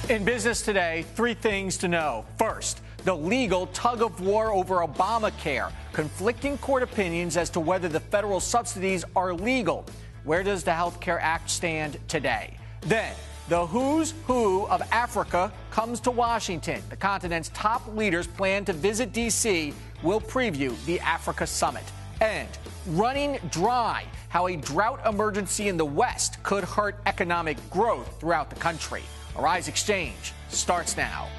In business today, three things to know. First, the legal tug-of-war over Obamacare. Conflicting court opinions as to whether the federal subsidies are legal. Where does the Health Care Act stand today? Then, the who's who of Africa comes to Washington. The continent's top leaders plan to visit D.C. We'll preview the Africa Summit. And running dry, how a drought emergency in the West could hurt economic growth throughout the country. Arise Exchange starts now.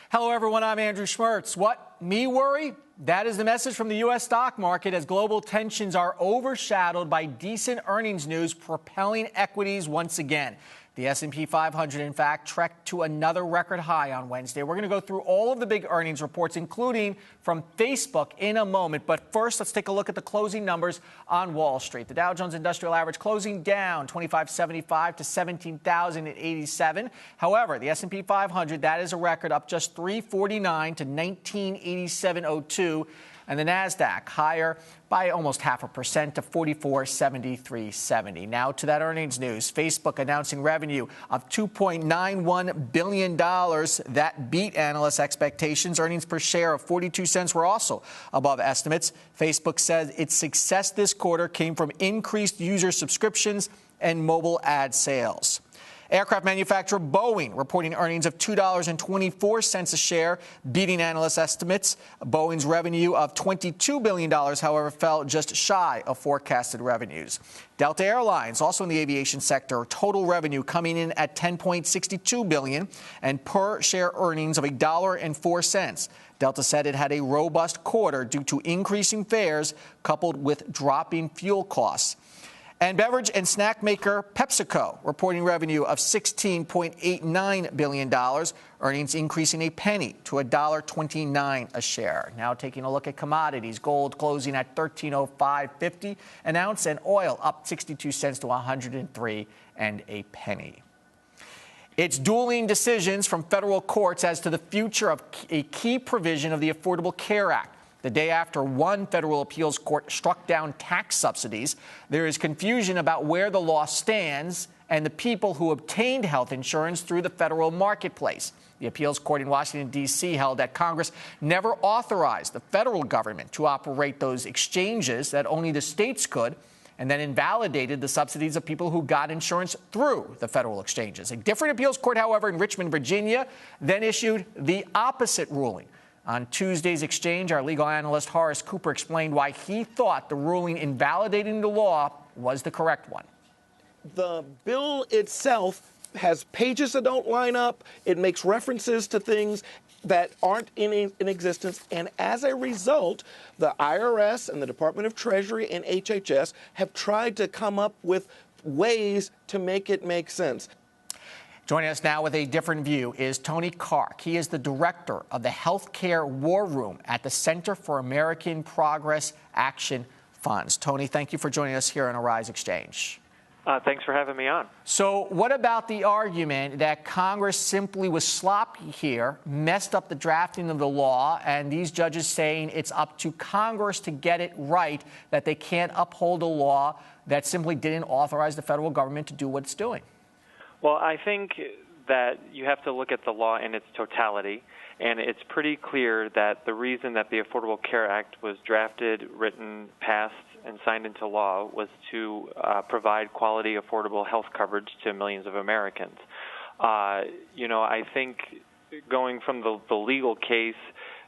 Hello, everyone. I'm Andrew Schmertz. What? Me worry? That is the message from the U.S. stock market as global tensions are overshadowed by decent earnings news propelling equities once again. The S&P 500, in fact, trekked to another record high on Wednesday. We're going to go through all of the big earnings reports, including from Facebook, in a moment. But first, let's take a look at the closing numbers on Wall Street. The Dow Jones Industrial Average closing down 25.75 to 17,087. However, the S&P 500, that is a record, up just 349 to 1987.02. And the NASDAQ higher by almost 0.5% to 4473.70. Now to that earnings news. Facebook announcing revenue of $2.91 billion. That beat analysts' expectations. Earnings per share of 42 cents were also above estimates. Facebook says its success this quarter came from increased user subscriptions and mobile ad sales. Aircraft manufacturer Boeing reporting earnings of $2.24 a share, beating analyst estimates. Boeing's revenue of $22 billion, however, fell just shy of forecasted revenues. Delta Airlines, also in the aviation sector, total revenue coming in at $10.62 billion and per share earnings of $1.04. Delta said it had a robust quarter due to increasing fares coupled with dropping fuel costs. And beverage and snack maker PepsiCo reporting revenue of $16.89 billion, earnings increasing a penny to $1.29 a share. Now taking a look at commodities, gold closing at $13.0550 an ounce, and oil up 62 cents to 103 and a penny. It's dueling decisions from federal courts as to the future of a key provision of the Affordable Care Act. The day after one federal appeals court struck down tax subsidies, there is confusion about where the law stands and the people who obtained health insurance through the federal marketplace. The appeals court in Washington, D.C. held that Congress never authorized the federal government to operate those exchanges, that only the states could, and then invalidated the subsidies of people who got insurance through the federal exchanges. A different appeals court, however, in Richmond, Virginia, then issued the opposite ruling. On Tuesday's Exchange, our legal analyst Horace Cooper explained why he thought the ruling invalidating the law was the correct one. The bill itself has pages that don't line up. It makes references to things that aren't in existence. And as a result, the IRS and the Department of Treasury and HHS have tried to come up with ways to make it make sense. Joining us now with a different view is Tony Carrk. He is the director of the Healthcare War Room at the Center for American Progress Action Funds. Tony, thank you for joining us here on Arise Exchange. Thanks for having me on. So what about the argument that Congress simply was sloppy here, messed up the drafting of the law, and these judges saying it's up to Congress to get it right, that they can't uphold a law that simply didn't authorize the federal government to do what it's doing? Well, I think that you have to look at the law in its totality, and it's pretty clear that the reason that the Affordable Care Act was drafted, written, passed, and signed into law was to provide quality, affordable health coverage to millions of Americans. I think going from the legal case,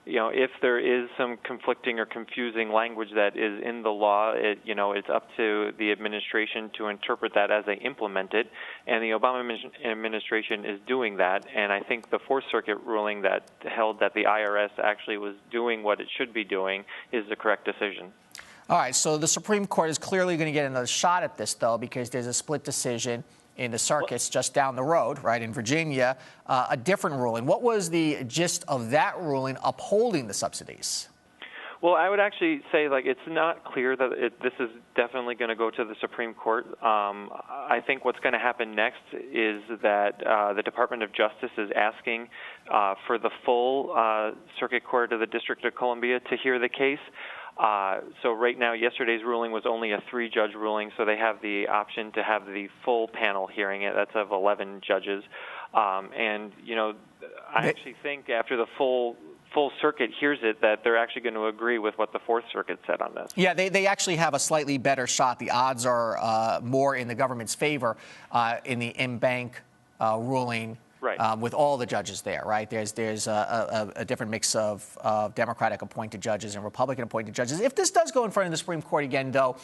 if there is some conflicting or confusing language that is in the law, it's up to the administration to interpret that as they implement it. And the Obama administration is doing that. And I think the Fourth Circuit ruling that held that the IRS actually was doing what it should be doing is the correct decision. All right, so the Supreme Court is clearly going to get another shot at this, though, because there's a split decision in the circuits just down the road, right, in Virginia, a different ruling. What was the gist of that ruling upholding the subsidies? Well, I would actually say, it's not clear that this is definitely going to go to the Supreme Court. I think what's going to happen next is that the Department of Justice is asking for the full Circuit Court of the District of Columbia to hear the case. So right now, yesterday's ruling was only a 3-judge ruling, so they have the option to have the full panel hearing it. That's of 11 judges. And, I actually think after the full circuit hears it that they're actually going to agree with what the Fourth Circuit said on this. Yeah, they actually have a slightly better shot. The odds are more in the government's favor in the in-bank ruling. Right. With all the judges there, right? There's a different mix of Democratic appointed judges and Republican appointed judges. If this does go in front of the Supreme Court again, though,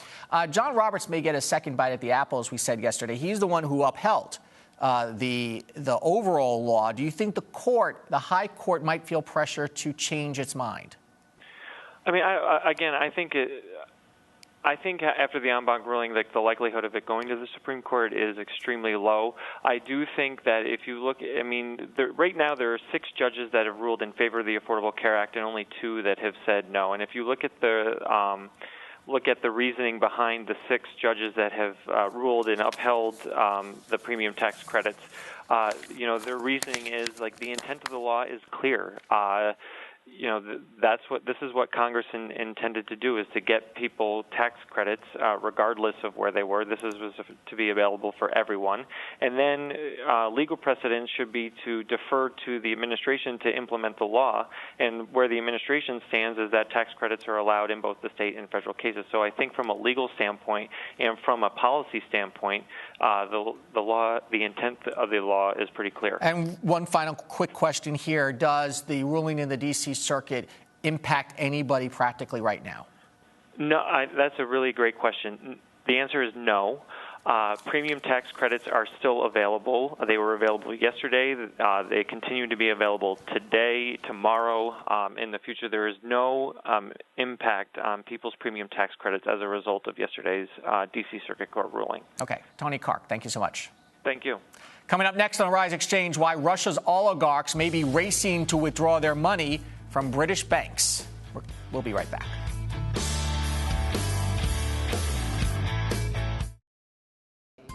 John Roberts may get a second bite at the apple, as we said yesterday. He's the one who upheld the overall law. Do you think the High Court, might feel pressure to change its mind? I mean, I think after the en banc ruling, the likelihood of it going to the Supreme Court is extremely low. I do think that if you look, right now there are 6 judges that have ruled in favor of the Affordable Care Act and only 2 that have said no. And if you look at the reasoning behind the 6 judges that have ruled and upheld the premium tax credits, their reasoning is the intent of the law is clear. This is what Congress intended to do, is to get people tax credits regardless of where they were. This was to be available for everyone. And then legal precedent should be to defer to the administration to implement the law. And where the administration stands is that tax credits are allowed in both the state and federal cases. So I think from a legal standpoint and from a policy standpoint, the intent of the law is pretty clear. And one final quick question here. Does the ruling in the D.C. Circuit impact anybody practically right now? No, that's a really great question. The answer is no. Premium tax credits are still available. They were available yesterday. They continue to be available today, tomorrow. In the future, there is no impact on people's premium tax credits as a result of yesterday's D.C. Circuit Court ruling. Okay. Tony Carrk, thank you so much. Thank you. Coming up next on Rise Exchange, why Russia's oligarchs may be racing to withdraw their money from British banks. We'll be right back.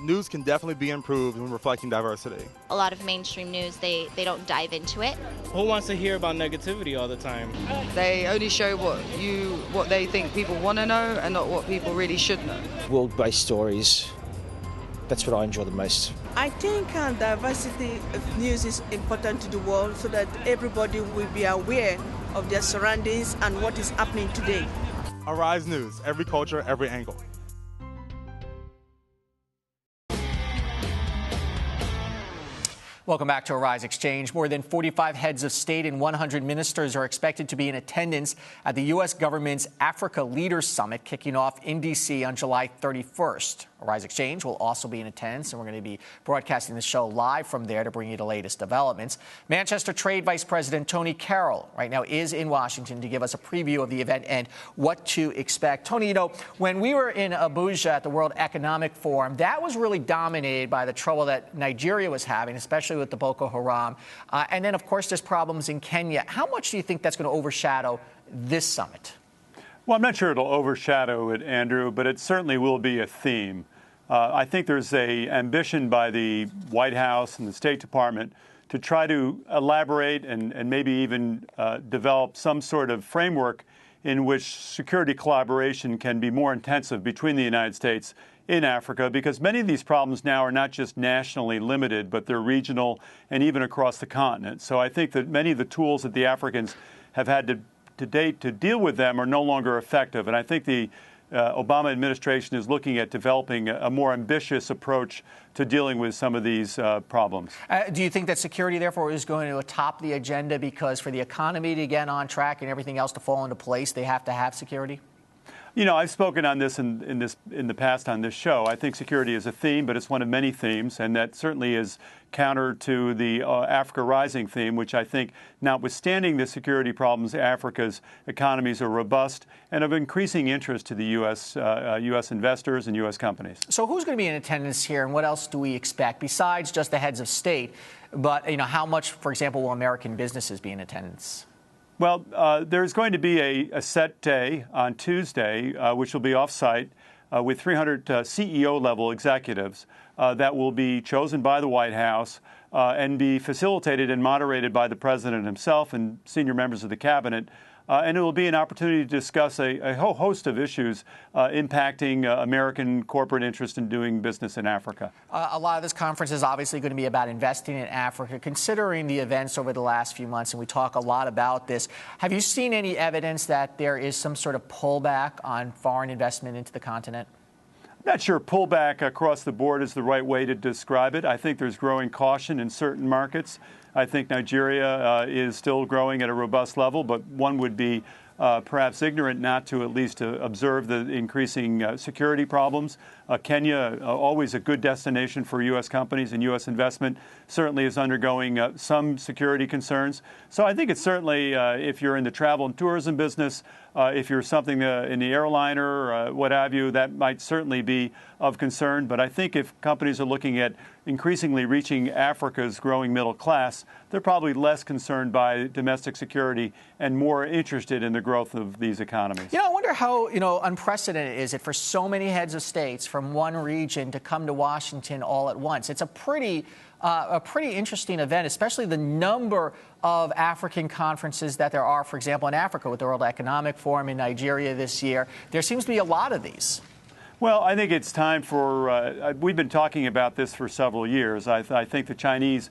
News can definitely be improved when reflecting diversity. A lot of mainstream news, they don't dive into it. Who wants to hear about negativity all the time? They only show what they think people want to know and not what people really should know. World-based stories, that's what I enjoy the most. I think diversity of news is important to the world so that everybody will be aware of their surroundings and what is happening today. Arise News, every culture, every angle. Welcome back to Rise Exchange. More than 45 heads of state and 100 ministers are expected to be in attendance at the U.S. government's Africa Leaders Summit kicking off in D.C. on July 31st. Rise Exchange will also be in attendance, and we're going to be broadcasting the show live from there to bring you the latest developments. Manchester Trade Vice President Tony Carroll right now is in Washington to give us a preview of the event and what to expect. Tony, when we were in Abuja at the World Economic Forum, that was really dominated by the trouble that Nigeria was having, especially with the Boko Haram. And then, of course, there's problems in Kenya. How much do you think that's going to overshadow this summit? Well, I'm not sure it'll overshadow it, Andrew, but it certainly will be a theme. I think there's an ambition by the White House and the State Department to try to elaborate and maybe even develop some sort of framework in which security collaboration can be more intensive between the United States in Africa, because many of these problems now are not just nationally limited, but they're regional and even across the continent. So I think that many of the tools that the Africans have had to date to deal with them are no longer effective. And I think the Obama administration is looking at developing a more ambitious approach to dealing with some of these problems. Do you think that security, therefore, is going to top the agenda because for the economy to get on track and everything else to fall into place, they have to have security? You know, I've spoken on this in the past on this show. I think security is a theme, but it's one of many themes, and that certainly is counter to the Africa Rising theme, which I think, notwithstanding the security problems, Africa's economies are robust and of increasing interest to the U.S. Investors and U.S. companies. So who's going to be in attendance here, and what else do we expect besides just the heads of state? But, how much, for example, will American businesses be in attendance? Well, there's going to be a set day on Tuesday, which will be off-site, with 300 CEO-level executives that will be chosen by the White House and be facilitated and moderated by the president himself and senior members of the cabinet. And it will be an opportunity to discuss a whole host of issues impacting American corporate interest in doing business in Africa. A lot of this conference is obviously going to be about investing in Africa. Considering the events over the last few months, and we talk a lot about this, have you seen any evidence that there is some sort of pullback on foreign investment into the continent? I'm not sure pullback across the board is the right way to describe it. I think there's growing caution in certain markets. I think Nigeria is still growing at a robust level, but one would be perhaps ignorant not to at least observe the increasing security problems. Kenya, always a good destination for U.S. companies and U.S. investment, certainly is undergoing some security concerns. So I think it's certainly, if you're in the travel and tourism business, if you're something in the airliner, what have you, that might certainly be of concern. But I think if companies are looking at increasingly reaching Africa's growing middle class, they're probably less concerned by domestic security and more interested in the growth of these economies. I wonder how, unprecedented is it for so many heads of states from one region to come to Washington all at once. It's a pretty interesting event, especially the number of African conferences that there are, for example, in Africa with the World Economic Forum in Nigeria this year. There seems to be a lot of these. Well, I think it's time for, we've been talking about this for several years. I think the Chinese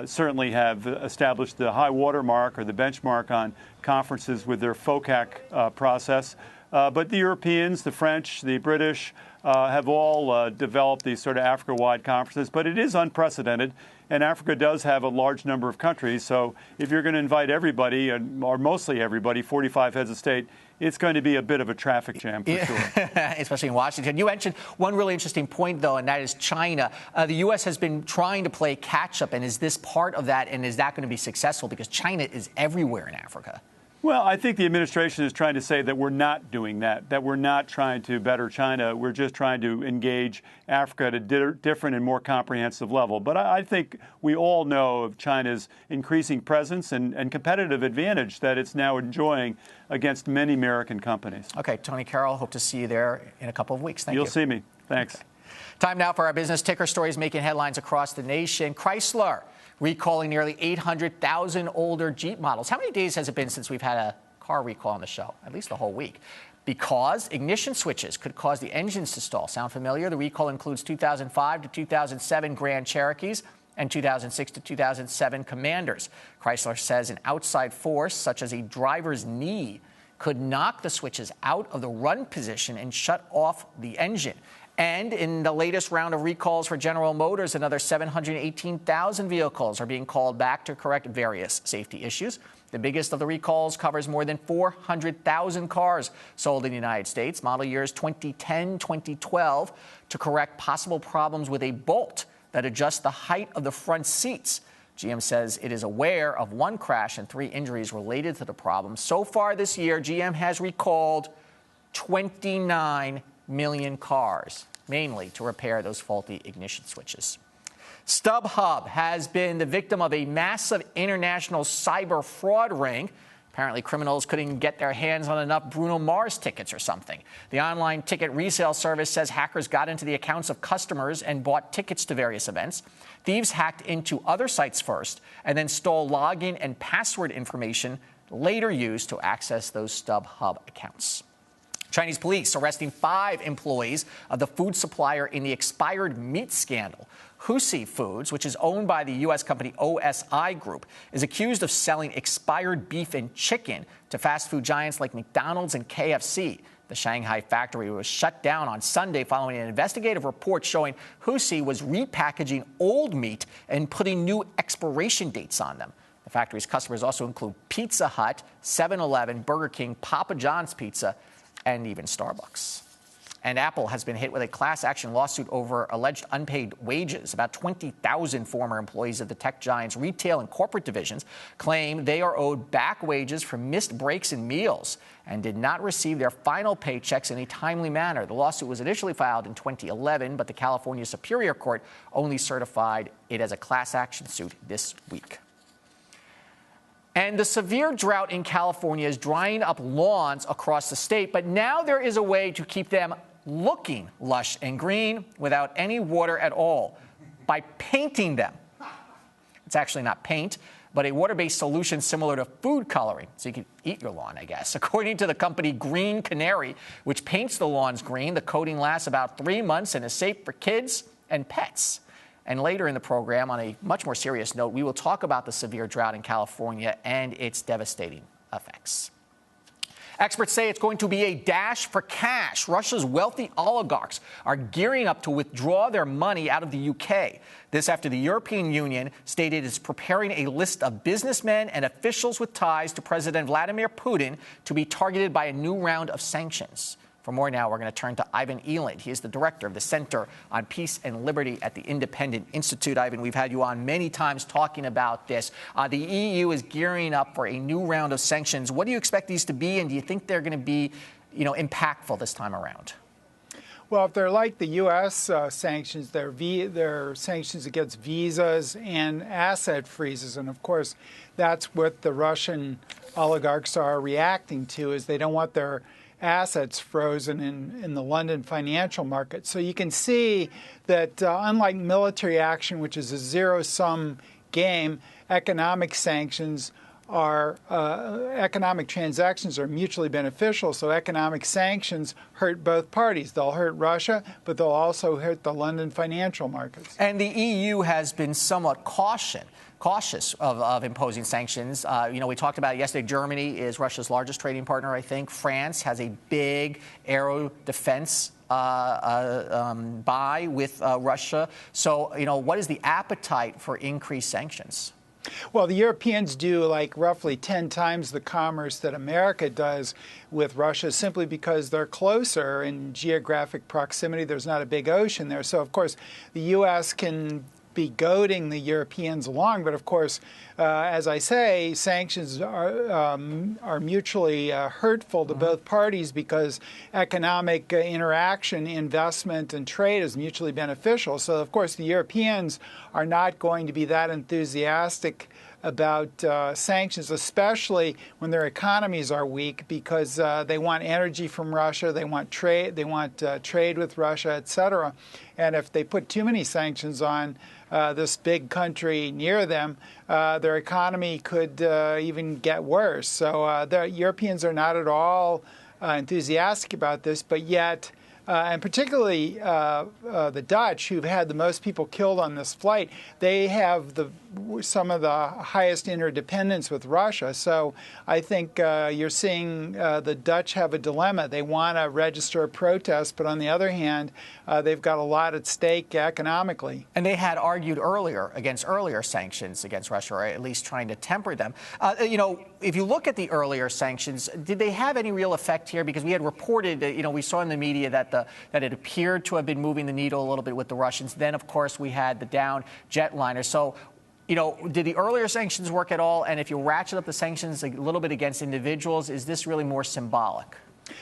certainly have established the high water mark or the benchmark on conferences with their FOCAC process. But the Europeans, the French, the British have all developed these sort of Africa-wide conferences. But it is unprecedented, and Africa does have a large number of countries. So if you're going to invite everybody, or mostly everybody, 45 heads of state, it's going to be a bit of a traffic jam for sure. Especially in Washington. You mentioned one really interesting point, though, and that is China. The U.S. has been trying to play catch-up, and is this part of that, and is that going to be successful? Because China is everywhere in Africa. Well, I think the administration is trying to say that we're not doing that we're not trying to better China. We're just trying to engage Africa at a different and more comprehensive level. But I think we all know of China's increasing presence and competitive advantage that it's now enjoying against many American companies. Okay, Tony Carroll, hope to see you there in a couple of weeks. Thank you. You'll see me. Thanks. Okay. Time now for our business ticker stories making headlines across the nation. Chrysler recalling nearly 800,000 older Jeep models. How many days has it been since we've had a car recall on the show? At least a whole week. Because ignition switches could cause the engines to stall. Sound familiar? The recall includes 2005 to 2007 Grand Cherokees and 2006 to 2007 Commanders. Chrysler says an outside force, such as a driver's knee, could knock the switches out of the run position and shut off the engine. And in the latest round of recalls for General Motors, another 718,000 vehicles are being called back to correct various safety issues. The biggest of the recalls covers more than 400,000 cars sold in the United States, model years 2010, 2012, to correct possible problems with a bolt that adjusts the height of the front seats. GM says it is aware of one crash and 3 injuries related to the problem. So far this year, GM has recalled 29 million cars, mainly to repair those faulty ignition switches. StubHub has been the victim of a massive international cyber fraud ring. Apparently, criminals couldn't get their hands on enough Bruno Mars tickets or something. The online ticket resale service says hackers got into the accounts of customers and bought tickets to various events. Thieves hacked into other sites first and then stole login and password information later used to access those StubHub accounts. Chinese police arresting 5 employees of the food supplier in the expired meat scandal. Husi Foods, which is owned by the U.S. company OSI Group, is accused of selling expired beef and chicken to fast food giants like McDonald's and KFC. The Shanghai factory was shut down on Sunday following an investigative report showing Husi was repackaging old meat and putting new expiration dates on them. The factory's customers also include Pizza Hut, 7-Eleven, Burger King, Papa John's Pizza, and even Starbucks. And Apple has been hit with a class action lawsuit over alleged unpaid wages. About 20,000 former employees of the tech giant's retail and corporate divisions claim they are owed back wages for missed breaks and meals and did not receive their final paychecks in a timely manner. The lawsuit was initially filed in 2011, but the California Superior Court only certified it as a class action suit this week. And the severe drought in California is drying up lawns across the state, but now there is a way to keep them looking lush and green without any water at all, by painting them. It's actually not paint, but a water-based solution similar to food coloring, so you can eat your lawn, I guess. According to the company Green Canary, which paints the lawns green, the coating lasts about 3 months and is safe for kids and pets. And later in the program, on a much more serious note, we will talk about the severe drought in California and its devastating effects. Experts say it's going to be a dash for cash. Russia's wealthy oligarchs are gearing up to withdraw their money out of the UK. This after the European Union stated it's preparing a list of businessmen and officials with ties to President Vladimir Putin to be targeted by a new round of sanctions. For more now, we're going to turn to Ivan Eland. He is the director of the Center on Peace and Liberty at the Independent Institute. Ivan, we've had you on many times talking about this. The EU is gearing up for a new round of sanctions. What do you expect these to be, and do you think they're going to be, impactful this time around? Well, if they're like the U.S. Sanctions, they're sanctions against visas and asset freezes. And, of course, that's what the Russian oligarchs are reacting to, is they don't want their assets frozen in the London financial market. So you can see that unlike military action, which is a zero-sum game, economic sanctions are economic transactions are mutually beneficial. So economic sanctions hurt both parties. They'll hurt Russia, but they'll also hurt the London financial markets. And the EU has been somewhat cautious of imposing sanctions. We talked about it yesterday. Germany is Russia's largest trading partner, I think. France has a big aero defense buy with Russia. So, what is the appetite for increased sanctions? Well, the Europeans do like roughly 10 times the commerce that America does with Russia, simply because they're closer in geographic proximity. There's not a big ocean there. So, of course, the U.S. can be goading the Europeans along. But, of course, as I say, sanctions are mutually hurtful to both parties, because economic interaction, investment, and trade is mutually beneficial. So, of course, the Europeans are not going to be that enthusiastic about sanctions, especially when their economies are weak, because they want energy from Russia, they want trade with Russia, etc. And if they put too many sanctions on this big country near them, their economy could even get worse. So the Europeans are not at all enthusiastic about this, but yet, and particularly the Dutch, who've had the most people killed on this flight, they have some of the highest interdependence with Russia. So I think you're seeing the Dutch have a dilemma. They want to register a protest, but on the other hand, they've got a lot at stake economically. And they had argued against earlier sanctions against Russia, or at least trying to temper them. If you look at the earlier sanctions, did they have any real effect here? Because we had reported, we saw in the media that it appeared to have been moving the needle a little bit with the Russians. Then, of course, we had the down jetliner. So, did the earlier sanctions work at all? And if you ratchet up the sanctions a little bit against individuals, is this really more symbolic?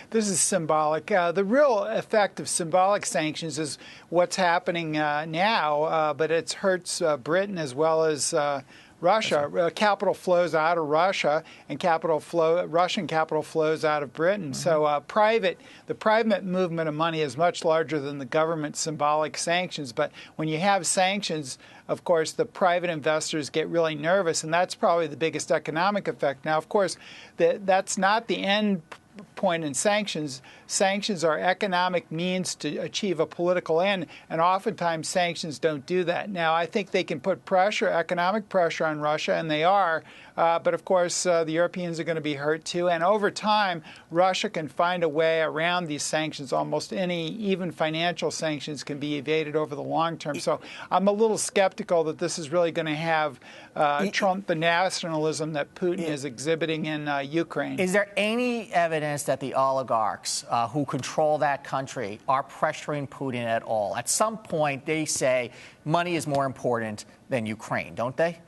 This is symbolic. The real effect of symbolic sanctions is what's happening now, but it hurts Britain as well as Russia. Capital flows out of Russia, and Russian capital flows out of Britain. So the private movement of money is much larger than the government symbolic sanctions. But when you have sanctions, of course, the private investors get really nervous, and that's probably the biggest economic effect. Now, of course, that's not the end point in sanctions. Sanctions are economic means to achieve a political end, and oftentimes sanctions don't do that. Now, I think they can put economic pressure on Russia, and they are, but of course the Europeans are going to be hurt too, and over time Russia can find a way around these sanctions. Almost even financial sanctions can be evaded over the long term. So I'm a little skeptical that this is really going to have trump the nationalism that Putin is exhibiting in Ukraine. Is there any evidence that the oligarchs who control that country are pressuring Putin at all? At some point, they say money is more important than Ukraine, don't they?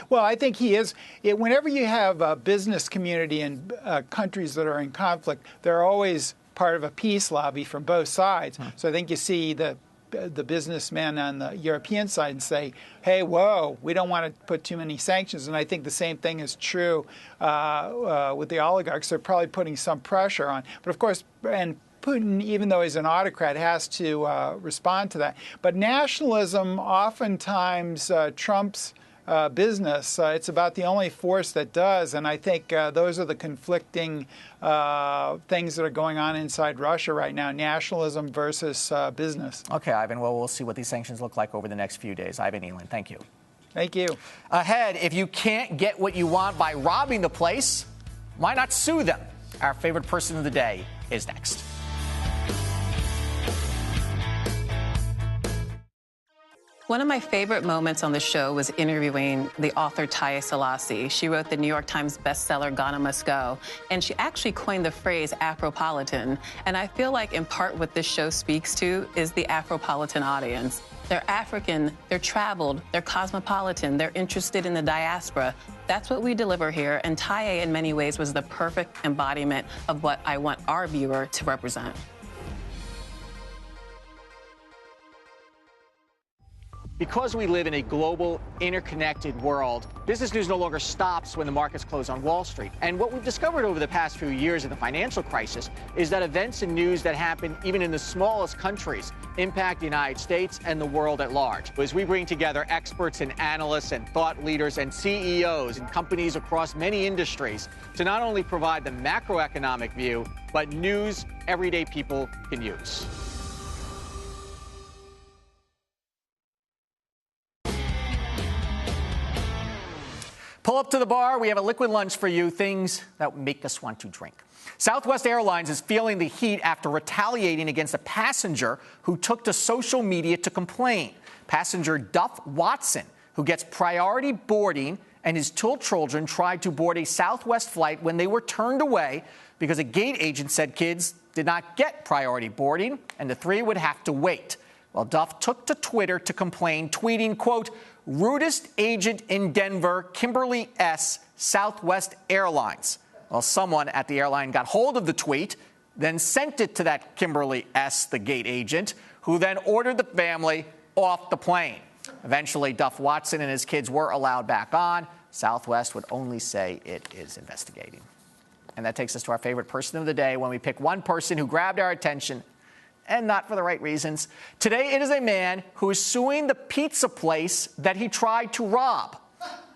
Well, I think he is. Whenever you have a business community in countries that are in conflict, they're always part of a peace lobby from both sides. So I think you see the the businessmen on the European side and say, hey, whoa, we don't want to put too many sanctions. And I think the same thing is true with the oligarchs. They're probably putting some pressure on. But of course, and Putin, even though he's an autocrat, has to respond to that. But nationalism oftentimes trumps business. It's about the only force that does, and I think those are the conflicting things that are going on inside Russia right now, nationalism versus business. Okay, Ivan, well, we'll see what these sanctions look like over the next few days. Ivan Eland, thank you. Thank you. Ahead, if you can't get what you want by robbing the place, why not sue them? Our favorite person of the day is next. One of my favorite moments on the show was interviewing the author Taya Selassie. She wrote the New York Times bestseller Ghana Must Go, and she actually coined the phrase Afropolitan. And I feel like in part what this show speaks to is the Afropolitan audience. They're African, they're traveled, they're cosmopolitan, they're interested in the diaspora. That's what we deliver here, and Taya in many ways was the perfect embodiment of what I want our viewer to represent. Because we live in a global, interconnected world, business news no longer stops when the markets close on Wall Street. And what we've discovered over the past few years of the financial crisis is that events and news that happen even in the smallest countries impact the United States and the world at large. As we bring together experts and analysts and thought leaders and CEOs and companies across many industries to not only provide the macroeconomic view, but news everyday people can use. Pull up to the bar. We have a liquid lunch for you, things that make us want to drink. Southwest Airlines is feeling the heat after retaliating against a passenger who took to social media to complain. Passenger Duff Watson, who gets priority boarding, and his two children tried to board a Southwest flight when they were turned away because a gate agent said kids did not get priority boarding and the three would have to wait. Well, Duff took to Twitter to complain, tweeting, quote, "Rudest agent in Denver, Kimberly S., Southwest Airlines." Well, someone at the airline got hold of the tweet, then sent it to that Kimberly S., the gate agent, who then ordered the family off the plane. Eventually, Duff Watson and his kids were allowed back on. Southwest would only say it is investigating. And that takes us to our favorite person of the day when we pick one person who grabbed our attention and not for the right reasons. Today, it is a man who is suing the pizza place that he tried to rob.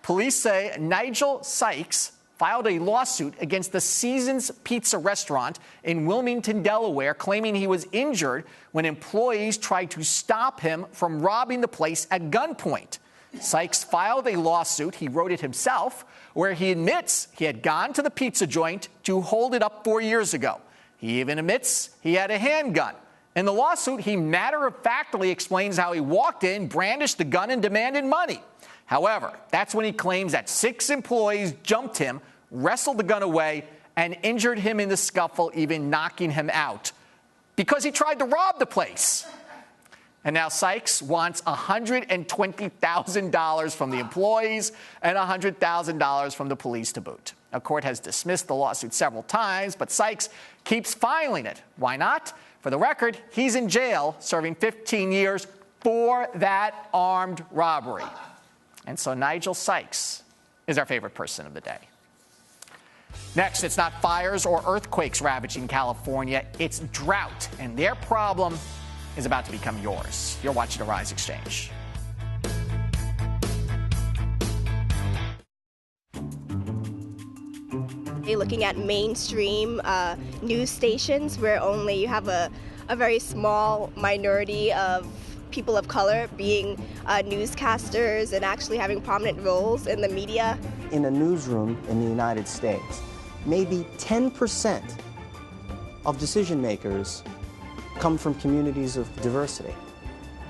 Police say Nigel Sykes filed a lawsuit against the Seasons Pizza restaurant in Wilmington, Delaware, claiming he was injured when employees tried to stop him from robbing the place at gunpoint. Sykes filed a lawsuit, he wrote it himself, where he admits he had gone to the pizza joint to hold it up 4 years ago. He even admits he had a handgun. In the lawsuit, he matter-of-factly explains how he walked in, brandished the gun, and demanded money. However, that's when he claims that 6 employees jumped him, wrestled the gun away, and injured him in the scuffle, even knocking him out, because he tried to rob the place. And now Sykes wants $120,000 from the employees and $100,000 from the police to boot. A court has dismissed the lawsuit several times, but Sykes keeps filing it. Why not? For the record, he's in jail serving 15 years for that armed robbery. And so Nigel Sykes is our favorite person of the day. Next, it's not fires or earthquakes ravaging California, it's drought. And their problem is about to become yours. You're watching the Rise Exchange. Looking at mainstream news stations where only you have a very small minority of people of color being newscasters and actually having prominent roles in the media. In a newsroom in the United States, maybe 10% of decision makers come from communities of diversity.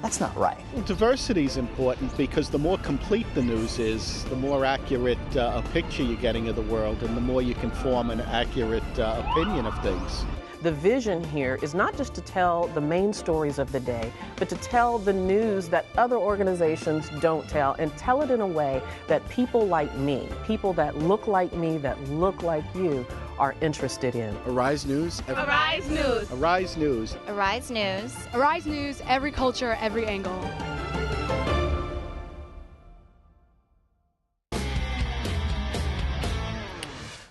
That's not right. Well, diversity is important because the more complete the news is, the more accurate a picture you're getting of the world, and the more you can form an accurate opinion of things. The vision here is not just to tell the main stories of the day, but to tell the news that other organizations don't tell, and tell it in a way that people like me, people that look like me, that look like you, are interested in. Arise News. Arise News. Arise News. Arise News. Arise News, every culture, every angle.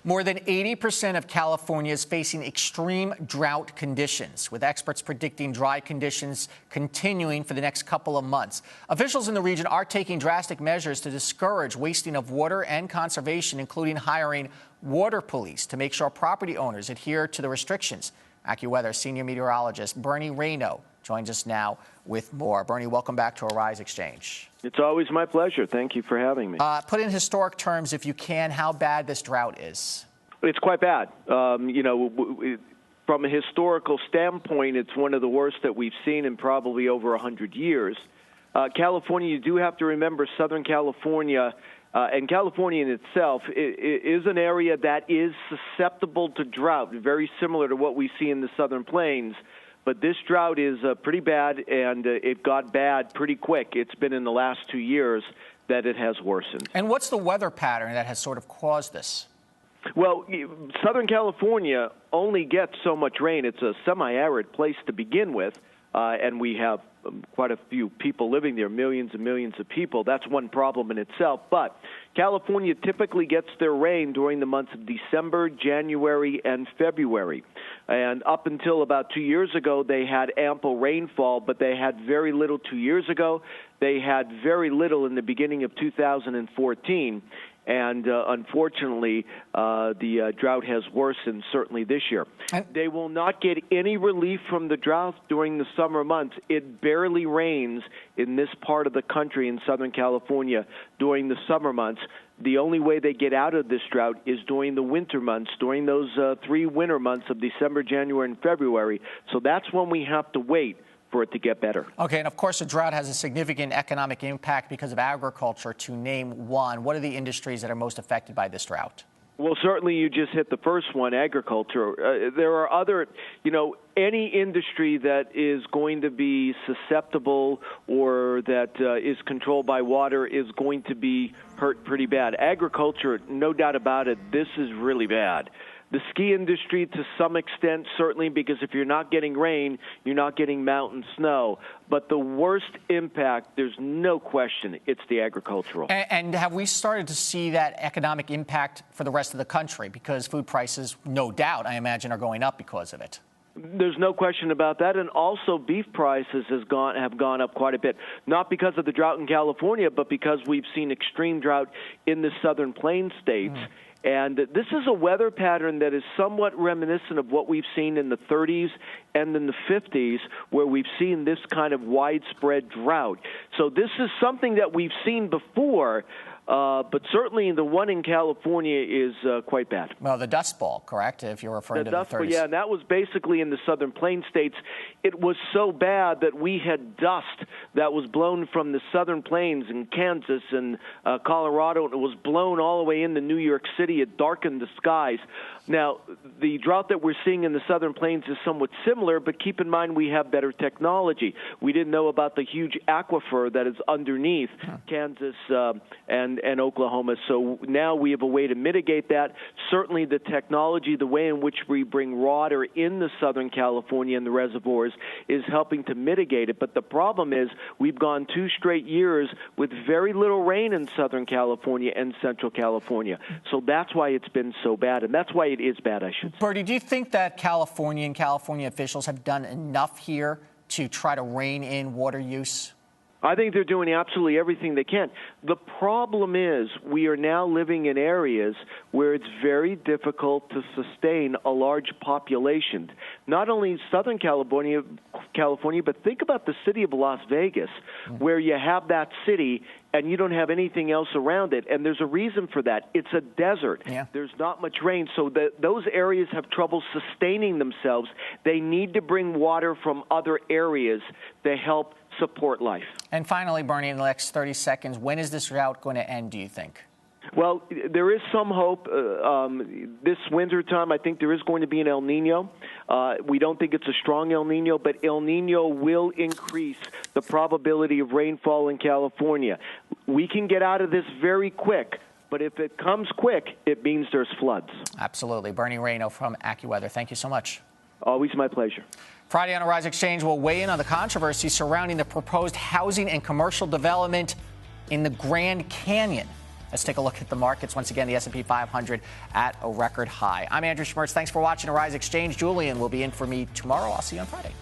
More than 80% of California is facing extreme drought conditions, with experts predicting dry conditions continuing for the next couple of months. Officials in the region are taking drastic measures to discourage wasting of water and conservation, including hiring water police to make sure property owners adhere to the restrictions. AccuWeather senior meteorologist Bernie Rayno joins us now with more. Bernie, welcome back to Arise Exchange. It's always my pleasure. Thank you for having me. Put in historic terms, if you can, how bad this drought is. It's quite bad. From a historical standpoint, it's one of the worst that we've seen in probably over 100 years. California, you do have to remember Southern California, and California in itself is an area that is susceptible to drought, very similar to what we see in the Southern Plains. But this drought is pretty bad, and it got bad pretty quick. It's been in the last 2 years that it has worsened. And what's the weather pattern that has sort of caused this? Well, Southern California only gets so much rain. It's a semi-arid place to begin with, and we have quite a few people living there, millions and millions of people. That's one problem in itself. But California typically gets their rain during the months of December, January, and February. And up until about 2 years ago, they had ample rainfall, but they had very little 2 years ago. They had very little in the beginning of 2014. And unfortunately, the drought has worsened, certainly this year. They will not get any relief from the drought during the summer months. It barely rains in this part of the country in Southern California during the summer months. The only way they get out of this drought is during the winter months, during those 3 winter months of December, January, and February. So that's when we have to wait for it to get better. Okay, and of course, the drought has a significant economic impact because of agriculture, to name one. What are the industries that are most affected by this drought? Well, certainly you just hit the first one, agriculture. There are other, any industry that is going to be susceptible or that is controlled by water is going to be hurt pretty bad. Agriculture, no doubt about it, this is really bad. The ski industry, to some extent, certainly, because if you're not getting rain, you're not getting mountain snow. But the worst impact, there's no question, it's the agricultural. And have we started to see that economic impact for the rest of the country? Because food prices, no doubt, I imagine, are going up because of it. There's no question about that. And also beef prices have gone up quite a bit, not because of the drought in California, but because we've seen extreme drought in the Southern Plains states. And this is a weather pattern that is somewhat reminiscent of what we've seen in the 30s and in the 50s, where we've seen this kind of widespread drought. So this is something that we've seen before, but certainly the one in California is quite bad. Well, the Dust Bowl, correct, if you're referring to the 30s? Yeah, and that was basically in the Southern Plains states. It was so bad that we had dust that was blown from the Southern Plains in Kansas and Colorado, and it was blown all the way into New York City. It darkened the skies. Now, the drought that we're seeing in the Southern Plains is somewhat similar, but keep in mind we have better technology. We didn't know about the huge aquifer that is underneath Kansas and Oklahoma, so now we have a way to mitigate that. Certainly the technology, the way in which we bring water in the Southern California and the reservoirs is helping to mitigate it. But the problem is we've gone 2 straight years with very little rain in Southern California and Central California. So that's why it's been so bad, and that's why it is bad, I should say. Bertie, do you think that California and California officials have done enough here to try to rein in water use? I think they're doing absolutely everything they can. The problem is we are now living in areas where it's very difficult to sustain a large population. Not only Southern California, but think about the city of Las Vegas, where you have that city and you don't have anything else around it. And there's a reason for that. It's a desert. There's not much rain, so those areas have trouble sustaining themselves. They need to bring water from other areas to help support life. And finally, Bernie, in the next 30 seconds, when is this drought going to end, do you think? Well, there is some hope. This winter time, I think there is going to be an El Nino. We don't think it's a strong El Nino, but El Nino will increase the probability of rainfall in California. We can get out of this very quick, But if it comes quick, it means there's floods. Absolutely. Bernie Rayno from AccuWeather. Thank you so much. Always my pleasure. Friday on Rise Xchange, we'll weigh in on the controversy surrounding the proposed housing and commercial development in the Grand Canyon. Let's take a look at the markets. Once again, the S&P 500 at a record high. I'm Andrew Schmertz. Thanks for watching Rise Xchange. Julian will be in for me tomorrow. I'll see you on Friday.